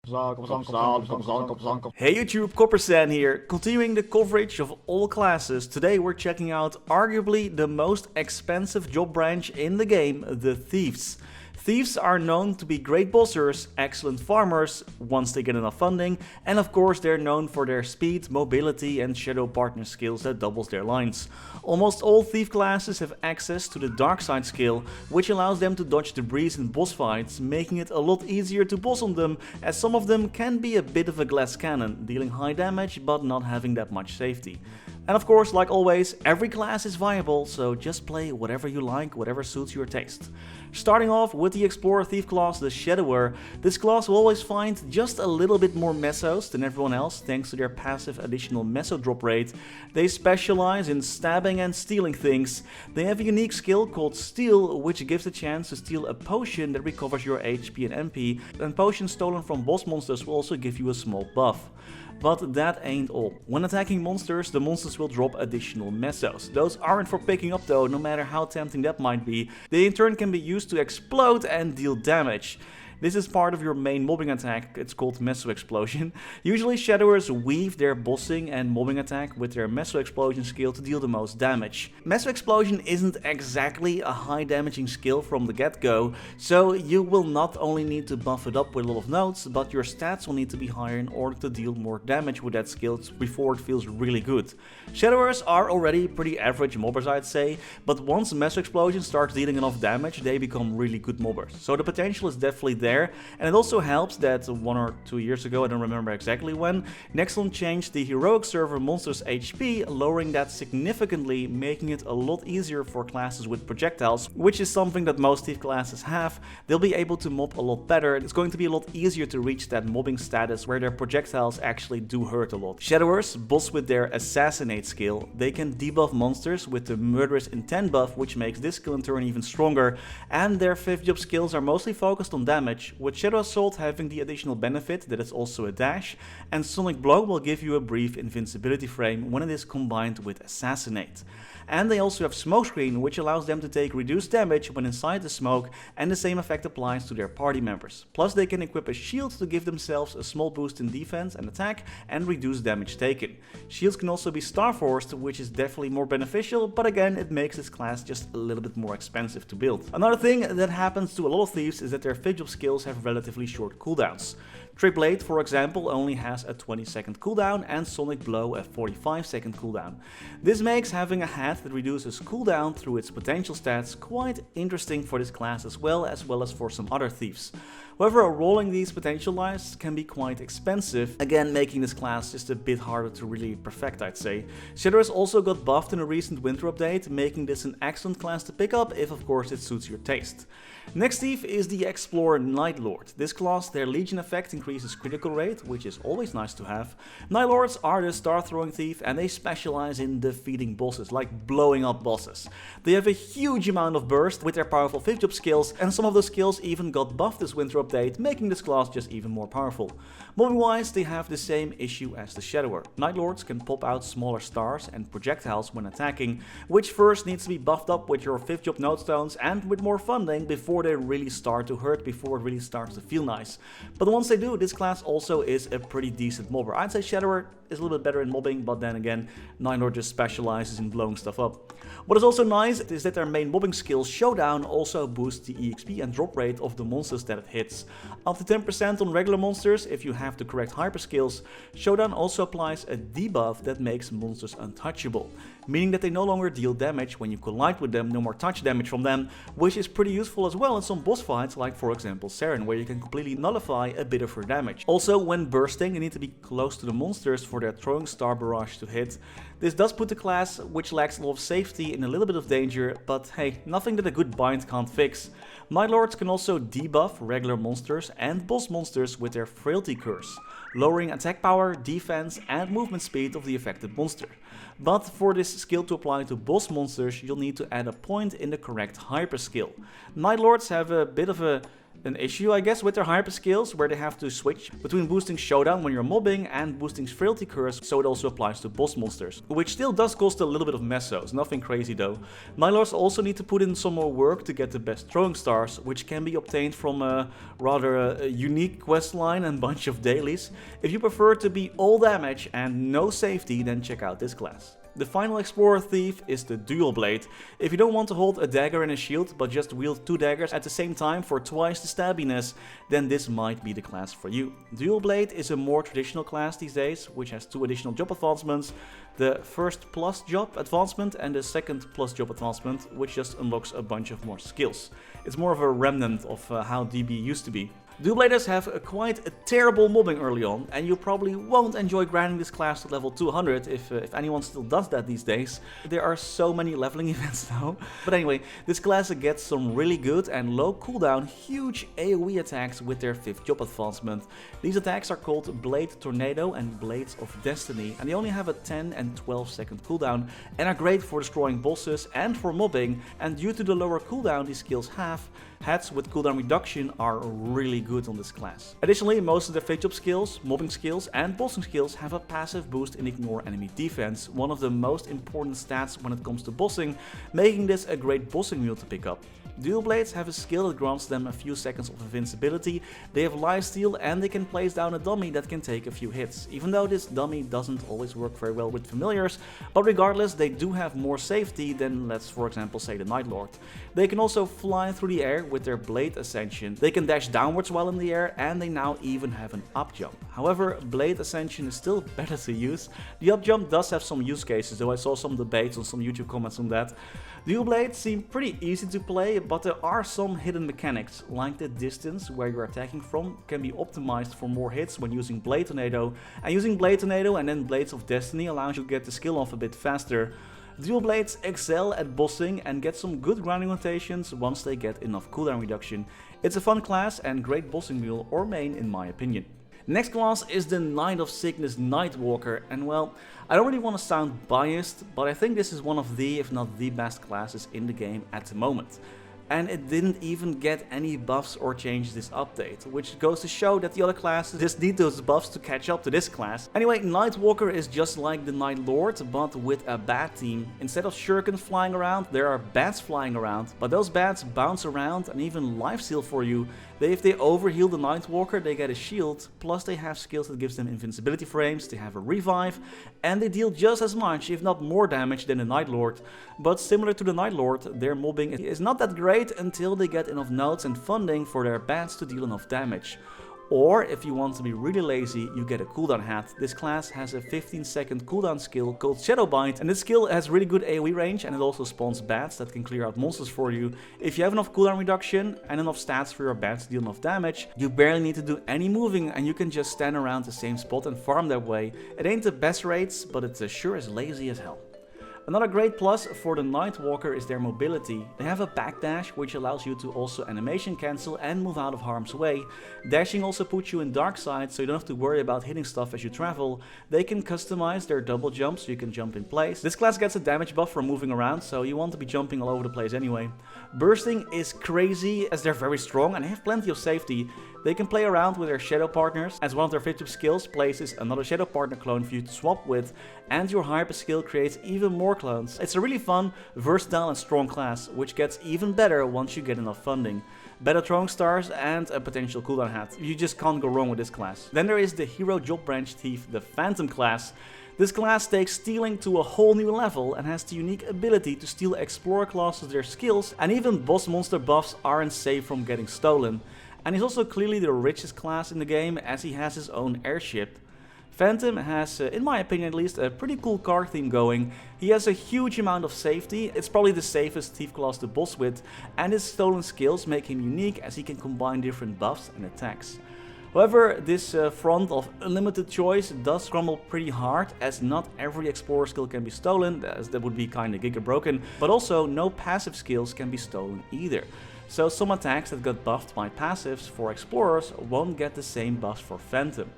Hey YouTube, Coppersan here, continuing the coverage of all classes. Today we're checking out arguably the most expensive job branch in the game, the Thieves. Thieves are known to be great bossers, excellent farmers once they get enough funding, and of course they're known for their speed, mobility and shadow partner skills that doubles their lines. Almost all Thief classes have access to the dark side skill, which allows them to dodge debris in boss fights, making it a lot easier to boss on them, as some of them can be a bit of a glass cannon, dealing high damage but not having that much safety. And of course, like always, every class is viable, so just play whatever you like, whatever suits your taste. Starting off with the Explorer Thief class, the Shadower. This class will always find just a little bit more mesos than everyone else thanks to their passive additional meso drop rate. They specialize in stabbing and stealing things. They have a unique skill called Steal, which gives a chance to steal a potion that recovers your HP and MP, and potions stolen from boss monsters will also give you a small buff. But that ain't all. When attacking monsters, the monsters will drop additional mesos. Those aren't for picking up though, no matter how tempting that might be. They in turn can be used to explode and deal damage. This is part of your main mobbing attack, it's called Meso Explosion. Usually Shadowers weave their bossing and mobbing attack with their Meso Explosion skill to deal the most damage. Meso Explosion isn't exactly a high damaging skill from the get-go, so you will not only need to buff it up with a lot of nodes, but your stats will need to be higher in order to deal more damage with that skill before it feels really good. Shadowers are already pretty average mobbers, I'd say, but once Meso Explosion starts dealing enough damage, they become really good mobbers. So the potential is definitely there, and it also helps that 1 or 2 years ago, I don't remember exactly when, Nexon changed the heroic server monsters HP, lowering that significantly, making it a lot easier for classes with projectiles, which is something that most Thief classes have. They'll be able to mob a lot better. It's going to be a lot easier to reach that mobbing status where their projectiles actually do hurt a lot. Shadowers boss with their Assassinate skill. They can debuff monsters with the Murderous Intent buff, which makes this skill in turn even stronger, and their 5th job skills are mostly focused on damage, with Shadow Assault having the additional benefit that it's also a dash, and Sonic Blow will give you a brief invincibility frame when it is combined with Assassinate. And they also have Smokescreen, which allows them to take reduced damage when inside the smoke, and the same effect applies to their party members. Plus they can equip a shield to give themselves a small boost in defense and attack and reduce damage taken. Shields can also be Starforced, which is definitely more beneficial, but again it makes this class just a little bit more expensive to build. Another thing that happens to a lot of Thieves is that their Fidget skills have relatively short cooldowns. Trick Blade, for example, only has a 20-second cooldown and Sonic Blow a 45-second cooldown. This makes having a hat that reduces cooldown through its potential stats quite interesting for this class as well as for some other Thieves. However, rolling these potential lives can be quite expensive, again making this class just a bit harder to really perfect, I'd say. Shadowers also got buffed in a recent winter update, making this an excellent class to pick up if of course it suits your taste. Next Thief is the Explorer Night Lord. This class, their Legion effect increases critical rate, which is always nice to have. Night Lords are the star throwing thief and they specialize in defeating bosses, like blowing up bosses. They have a huge amount of burst with their powerful 5th job skills, and some of those skills even got buffed this winter update, making this class just even more powerful. Mobbing wise, they have the same issue as the Shadower. Night Lords can pop out smaller stars and projectiles when attacking, which first needs to be buffed up with your 5th job nodestones and with more funding before they really start to hurt, before it really starts to feel nice. But once they do, this class also is a pretty decent mobber. I'd say Shadower is a little bit better in mobbing, but then again, Night Lord just specializes in blowing stuff up. What is also nice is that their main mobbing skill, Showdown, also boosts the EXP and drop rate of the monsters that it hits. Up to 10% on regular monsters if you have the correct hyper skills. Showdown also applies a debuff that makes monsters untouchable, meaning that they no longer deal damage when you collide with them, no more touch damage from them, which is pretty useful as well in some boss fights, like for example Saren, where you can completely nullify a bit of her damage. Also, when bursting, you need to be close to the monsters for their throwing star barrage to hit. This does put the class, which lacks a lot of safety, in a little bit of danger, but hey, nothing that a good bind can't fix. Night Lords can also debuff regular monsters and boss monsters with their Frailty Curse, lowering attack power, defense and movement speed of the affected monster. But for this skill to apply to boss monsters, you'll need to add a point in the correct hyper skill. Night Lords have a bit of a an issue, I guess, with their hyper skills, where they have to switch between boosting Showdown when you're mobbing and boosting Frailty Curse, so it also applies to boss monsters, which still does cost a little bit of mesos, nothing crazy though. Nightlords also need to put in some more work to get the best throwing stars, which can be obtained from a rather unique quest line and bunch of dailies. If you prefer to be all damage and no safety, then check out this class. The final Explorer Thief is the Dual Blade. If you don't want to hold a dagger and a shield, but just wield 2 daggers at the same time for twice the stabbiness, then this might be the class for you. Dual Blade is a more traditional class these days, which has 2 additional job advancements. The first plus job advancement and the second plus job advancement, which just unlocks a bunch of more skills. It's more of a remnant of how DB used to be. Dual Bladers have quite a terrible mobbing early on, and you probably won't enjoy grinding this class to level 200 if anyone still does that these days. There are so many leveling events now. But anyway, this class gets some really good and low cooldown huge AoE attacks with their 5th job advancement. These attacks are called Blade Tornado and Blades of Destiny, and they only have a 10 and 12 second cooldown and are great for destroying bosses and for mobbing, and due to the lower cooldown these skills have, heads with cooldown reduction are really good on this class. Additionally, most of their fate job skills, mobbing skills and bossing skills have a passive boost in ignore enemy defense, one of the most important stats when it comes to bossing, making this a great bossing wheel to pick up. Dual Blades have a skill that grants them a few seconds of invincibility, they have lifesteal, and they can place down a dummy that can take a few hits, even though this dummy doesn't always work very well with familiars, but regardless they do have more safety than, let's for example say, the Nightlord. They can also fly through the air with their Blade Ascension, they can dash downwards while in the air, and they now even have an up jump. However, Blade Ascension is still better to use. The up jump does have some use cases, though I saw some debates on some YouTube comments on that. Dual Blades seem pretty easy to play, but there are some hidden mechanics, like the distance where you're attacking from can be optimized for more hits when using Blade Tornado, and using Blade Tornado and then Blades of Destiny allows you to get the skill off a bit faster. Dual Blades excel at bossing and get some good grinding rotations once they get enough cooldown reduction. It's a fun class and great bossing wheel or main in my opinion. Next class is the Night of Sickness Nightwalker, and well, I don't really want to sound biased, but I think this is one of the, if not the best classes in the game at the moment. And it didn't even get any buffs or changes this update, which goes to show that the other classes just need those buffs to catch up to this class. Anyway, Nightwalker is just like the Nightlord, but with a bat team. Instead of shurikens flying around, there are bats flying around, but those bats bounce around and even lifesteal for you. If they overheal the Nightwalker, they get a shield, plus they have skills that gives them invincibility frames, they have a revive, and they deal just as much, if not more damage than the Nightlord. But similar to the Nightlord, their mobbing is not that great until they get enough nodes and funding for their bats to deal enough damage. Or, if you want to be really lazy, you get a cooldown hat. This class has a 15-second cooldown skill called Shadow Bind, and this skill has really good AoE range, and it also spawns bats that can clear out monsters for you. If you have enough cooldown reduction and enough stats for your bats to deal enough damage, you barely need to do any moving and you can just stand around the same spot and farm that way. It ain't the best rates, but it's sure as lazy as hell. Another great plus for the Nightwalker is their mobility. They have a backdash, which allows you to also animation cancel and move out of harm's way. Dashing also puts you in dark side, so you don't have to worry about hitting stuff as you travel. They can customize their double jump, so you can jump in place. This class gets a damage buff from moving around, so you want to be jumping all over the place anyway. Bursting is crazy, as they're very strong and have plenty of safety. They can play around with their shadow partners, as one of their fate skills places another shadow partner clone for you to swap with, and your hyper skill creates even more clones. It's a really fun, versatile and strong class, which gets even better once you get enough funding. Better throwing stars and a potential cooldown hat. You just can't go wrong with this class. Then there is the Hero Job Branch Thief, the Phantom class. This class takes stealing to a whole new level and has the unique ability to steal Explorer classes their skills, and even boss monster buffs aren't safe from getting stolen. And he's also clearly the richest class in the game, as he has his own airship. Phantom has, in my opinion at least, a pretty cool car theme going. He has a huge amount of safety, it's probably the safest thief class to boss with, and his stolen skills make him unique as he can combine different buffs and attacks. However, this front of unlimited choice does crumble pretty hard, as not every Explorer skill can be stolen, as that would be kinda giga broken, but also no passive skills can be stolen either. So some attacks that got buffed by passives for Explorers won't get the same buffs for Phantom.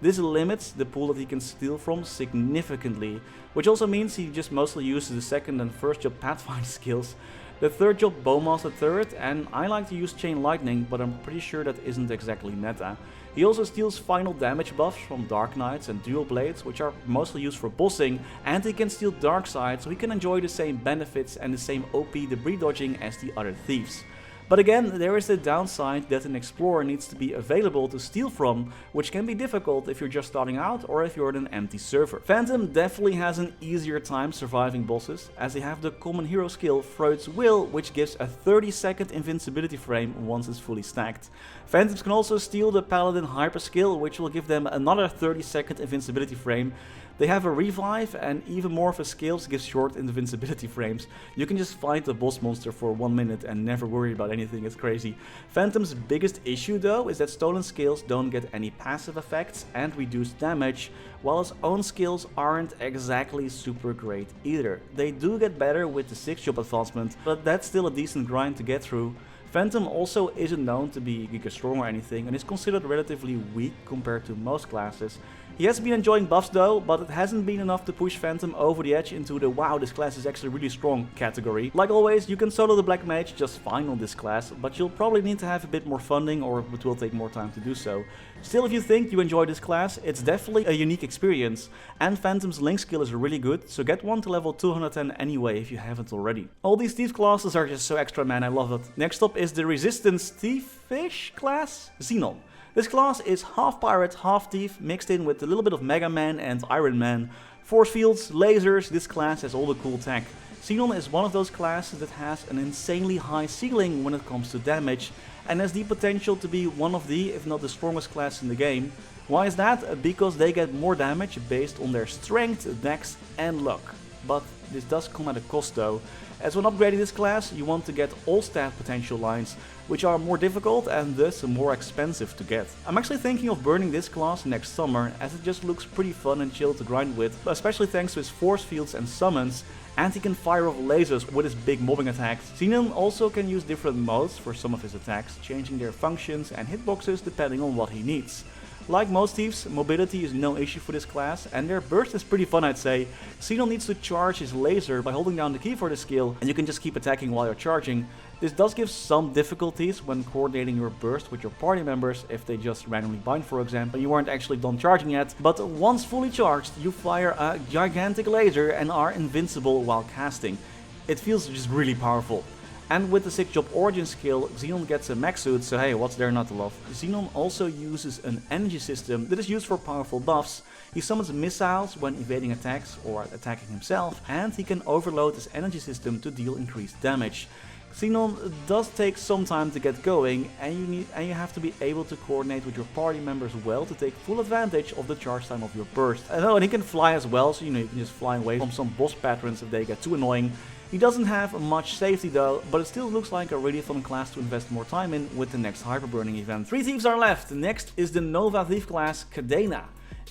This limits the pool that he can steal from significantly, which also means he just mostly uses the second and first job Pathfinder skills. The third job Bowmaster third, and I like to use Chain Lightning, but I'm pretty sure that isn't exactly meta. He also steals final damage buffs from Dark Knights and Dual Blades, which are mostly used for bossing, and he can steal Dark Side, so he can enjoy the same benefits and the same OP debris dodging as the other thieves. But again, there is the downside that an explorer needs to be available to steal from, which can be difficult if you're just starting out or if you're in an empty server. Phantom definitely has an easier time surviving bosses, as they have the common hero skill Freud's Will, which gives a 30-second invincibility frame once it's fully stacked. Phantoms can also steal the Paladin Hyper skill, which will give them another 30-second invincibility frame. They have a revive, and even more of a skills gives short invincibility frames. You can just fight the boss monster for 1 minute and never worry about anything, it's crazy. Phantom's biggest issue though is that stolen skills don't get any passive effects and reduced damage, while his own skills aren't exactly super great either. They do get better with the 6th job advancement, but that's still a decent grind to get through. Phantom also isn't known to be giga strong or anything and is considered relatively weak compared to most classes. He has been enjoying buffs though, but it hasn't been enough to push Phantom over the edge into the wow, this class is actually really strong category. Like always, you can solo the Black Mage just fine on this class, but you'll probably need to have a bit more funding or it will take more time to do so. Still, if you think you enjoy this class, it's definitely a unique experience, and Phantom's Link skill is really good, so get one to level 210 anyway if you haven't already. All these thief classes are just so extra, man, I love it. Next up is the Resistance Thief-ish class, Xenon. This class is half pirate, half thief, mixed in with a little bit of Mega Man and Iron Man. Force fields, lasers, this class has all the cool tech. Xenon is one of those classes that has an insanely high ceiling when it comes to damage, and has the potential to be one of the, if not the strongest class in the game. Why is that? Because they get more damage based on their strength, dex and luck. But this does come at a cost though. As when upgrading this class, you want to get all stat potential lines, which are more difficult and thus more expensive to get. I'm actually thinking of burning this class next summer, as it just looks pretty fun and chill to grind with, especially thanks to his force fields and summons, and he can fire off lasers with his big mobbing attacks. Xenon also can use different modes for some of his attacks, changing their functions and hitboxes depending on what he needs. Like most thieves, mobility is no issue for this class, and their burst is pretty fun, I'd say. Xenon needs to charge his laser by holding down the key for the skill, and you can just keep attacking while you're charging. This does give some difficulties when coordinating your burst with your party members if they just randomly bind, for example. You aren't actually done charging yet, but once fully charged, you fire a gigantic laser and are invincible while casting. It feels just really powerful. And with the 6th job origin skill, Xenon gets a mech suit, so hey, what's there not to love? Xenon also uses an energy system that is used for powerful buffs. He summons missiles when evading attacks or attacking himself, and he can overload his energy system to deal increased damage. Xenon does take some time to get going, and you have to be able to coordinate with your party members well to take full advantage of the charge time of your burst. And he can fly as well, so you can just fly away from some boss patterns if they get too annoying. He doesn't have much safety though, but it still looks like a really fun class to invest more time in with the next hyperburning event. 3 thieves are left. Next is the Nova thief class, Cadena.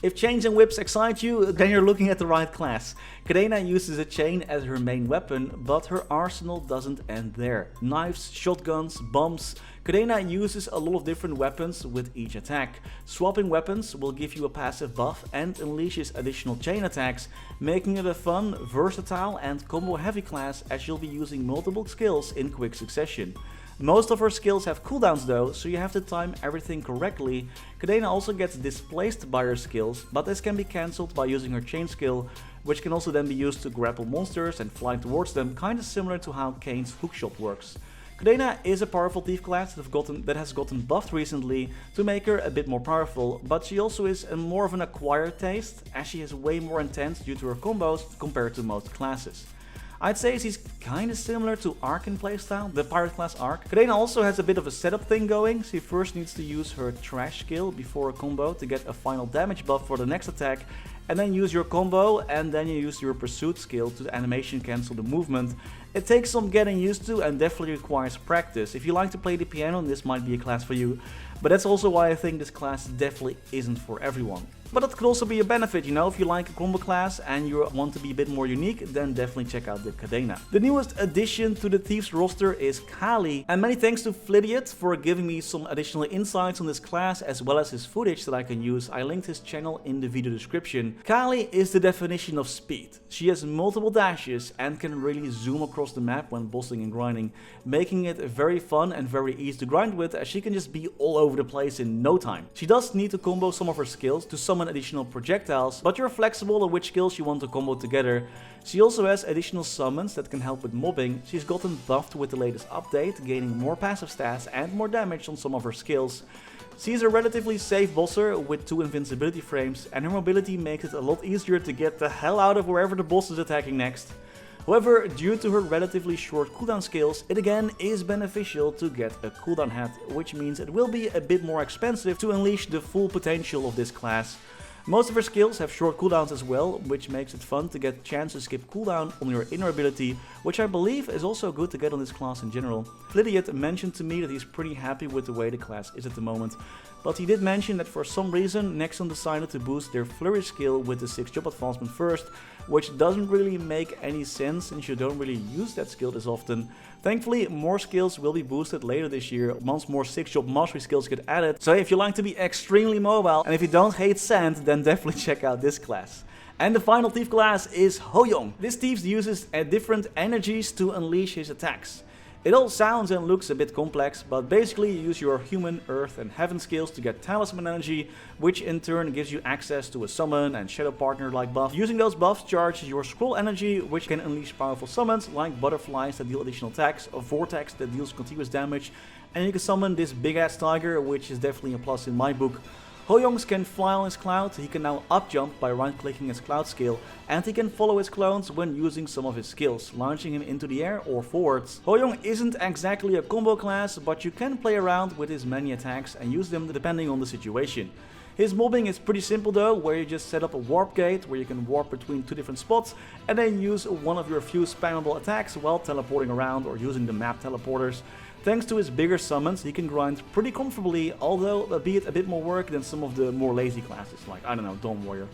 If chains and whips excite you, then you're looking at the right class. Cadena uses a chain as her main weapon, but her arsenal doesn't end there. Knives, shotguns, bombs. Cadena uses a lot of different weapons with each attack. Swapping weapons will give you a passive buff and unleashes additional chain attacks, making it a fun, versatile and combo heavy class as you'll be using multiple skills in quick succession. Most of her skills have cooldowns though, so you have to time everything correctly. Cadena also gets displaced by her skills, but this can be cancelled by using her chain skill, which can also then be used to grapple monsters and fly towards them, kinda similar to how Kane's hookshot works. Cadena is a powerful thief class that has gotten buffed recently to make her a bit more powerful, but she also is more of an acquired taste, as she is way more intense due to her combos compared to most classes. I'd say she's kinda similar to Ark in playstyle, the pirate class Ark. Cadena also has a bit of a setup thing going. She first needs to use her trash skill before a combo to get a final damage buff for the next attack, and then use your combo, and then you use your pursuit skill to animation cancel the movement. It takes some getting used to and definitely requires practice. If you like to play the piano, this might be a class for you, but that's also why I think this class definitely isn't for everyone. But it could also be a benefit, you know, if you like a combo class and you want to be a bit more unique, then definitely check out the Cadena. The newest addition to the Thieves roster is Khali, and many thanks to Flidiot for giving me some additional insights on this class as well as his footage that I can use. I linked his channel in the video description. Khali is the definition of speed. She has multiple dashes and can really zoom across across the map when bossing and grinding, making it very fun and very easy to grind with, as she can just be all over the place in no time. She does need to combo some of her skills to summon additional projectiles, but you're flexible on which skills you want to combo together. She also has additional summons that can help with mobbing. She's gotten buffed with the latest update, gaining more passive stats and more damage on some of her skills. She's a relatively safe bosser with 2 invincibility frames, and her mobility makes it a lot easier to get the hell out of wherever the boss is attacking next. However, due to her relatively short cooldown skills, it again is beneficial to get a cooldown hat, which means it will be a bit more expensive to unleash the full potential of this class. Most of her skills have short cooldowns as well, which makes it fun to get a chance to skip cooldown on your inner ability, which I believe is also good to get on this class in general. Flidiot mentioned to me that he's pretty happy with the way the class is at the moment, but he did mention that for some reason Nexon decided to boost their flurry skill with the 6 job advancement first, which doesn't really make any sense since you don't really use that skill as often. Thankfully, more skills will be boosted later this year once more 6 job mastery skills get added. So if you like to be extremely mobile and if you don't hate sand, then definitely check out this class. And the final thief class is Hoyoung. This thief uses different energies to unleash his attacks. It all sounds and looks a bit complex, but basically you use your human, earth and heaven skills to get talisman energy, which in turn gives you access to a summon and shadow partner like buff. Using those buffs charges your scroll energy, which can unleash powerful summons like butterflies that deal additional attacks, a vortex that deals continuous damage, and you can summon this big ass tiger, which is definitely a plus in my book. Hoyoung can fly on his cloud. He can now up jump by right clicking his cloud skill, and he can follow his clones when using some of his skills, launching him into the air or forwards. Hoyoung isn't exactly a combo class, but you can play around with his many attacks and use them depending on the situation. His mobbing is pretty simple though, where you just set up a warp gate where you can warp between 2 different spots and then use one of your few spammable attacks while teleporting around or using the map teleporters. Thanks to his bigger summons, he can grind pretty comfortably, although albeit a bit more work than some of the more lazy classes, like, I don't know, Dawn Warrior.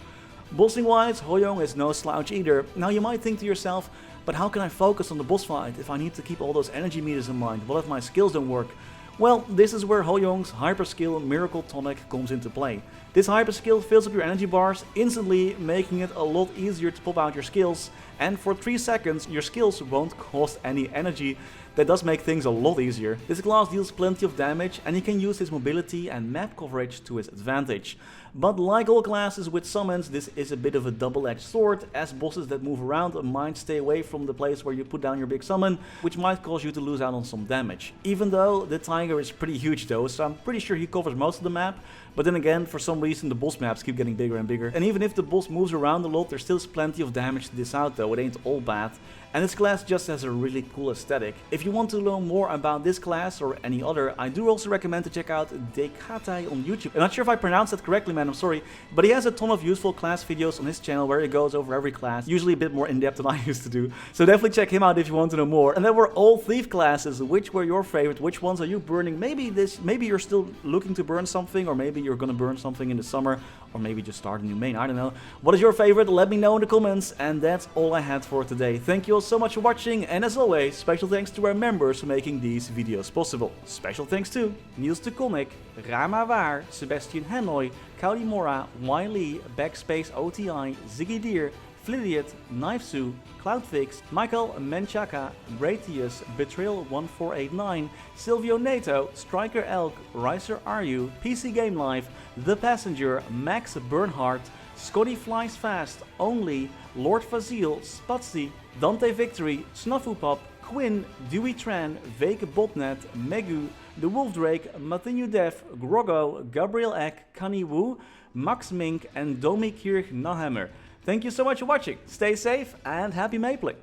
Bossing wise, Hoyoung is no slouch either. Now you might think to yourself, but how can I focus on the boss fight if I need to keep all those energy meters in mind? What if my skills don't work? Well, this is where Hoyoung's hyper skill Miracle Tonic comes into play. This hyper skill fills up your energy bars instantly, making it a lot easier to pop out your skills, and for 3 seconds your skills won't cost any energy. That does make things a lot easier. This class deals plenty of damage and he can use his mobility and map coverage to his advantage. But like all classes with summons, this is a bit of a double-edged sword, as bosses that move around might stay away from the place where you put down your big summon, which might cause you to lose out on some damage. Even though the tiger is pretty huge though, so I'm pretty sure he covers most of the map, but then again, for some reason the boss maps keep getting bigger and bigger. And even if the boss moves around a lot, there's still plenty of damage to dish out though, it ain't all bad. And this class just has a really cool aesthetic. If you want to learn more about this class or any other, I do also recommend to check out Dekate on YouTube. I'm not sure if I pronounced that correctly, man, I'm sorry, but he has a ton of useful class videos on his channel where he goes over every class, usually a bit more in-depth than I used to do. So definitely check him out if you want to know more. And then were all thief classes. Which were your favorite? Which ones are you burning? Maybe you're still looking to burn something, or maybe you're gonna burn something in the summer, or maybe just start a new main, I don't know. What is your favorite? Let me know in the comments. And that's all I had for today. Thank you all so much for watching, and as always, special thanks to our members for making these videos possible. Special thanks to Niels de Coninck, Raar, Maar, Waar, Sebastian, Hanøy, Caudimorda, Wiley, BackSpaceOTI, Ziggy, Flidiot, Knivesu, Cloudfix, Michael, Menchaca, Raythius, Betrayal1489, Sylvio, Neto, StrikerElk, Ryaiser, Aryu, PCGAMELIFE, The Passenger, maxBurnHeart, ScottyFlysFast, Only, Lordvasile, Spudsy, Dantevictory, Snufflepop, Quinn, Dewey Tran, Vake Botnet, Megu, The Wolf Drake, Mathinu Dev, Groggo, Gabriel Eck, Knivesu, Max Mink, and Domi Kirch-nehammer. Thank you so much for watching. Stay safe and happy mapling.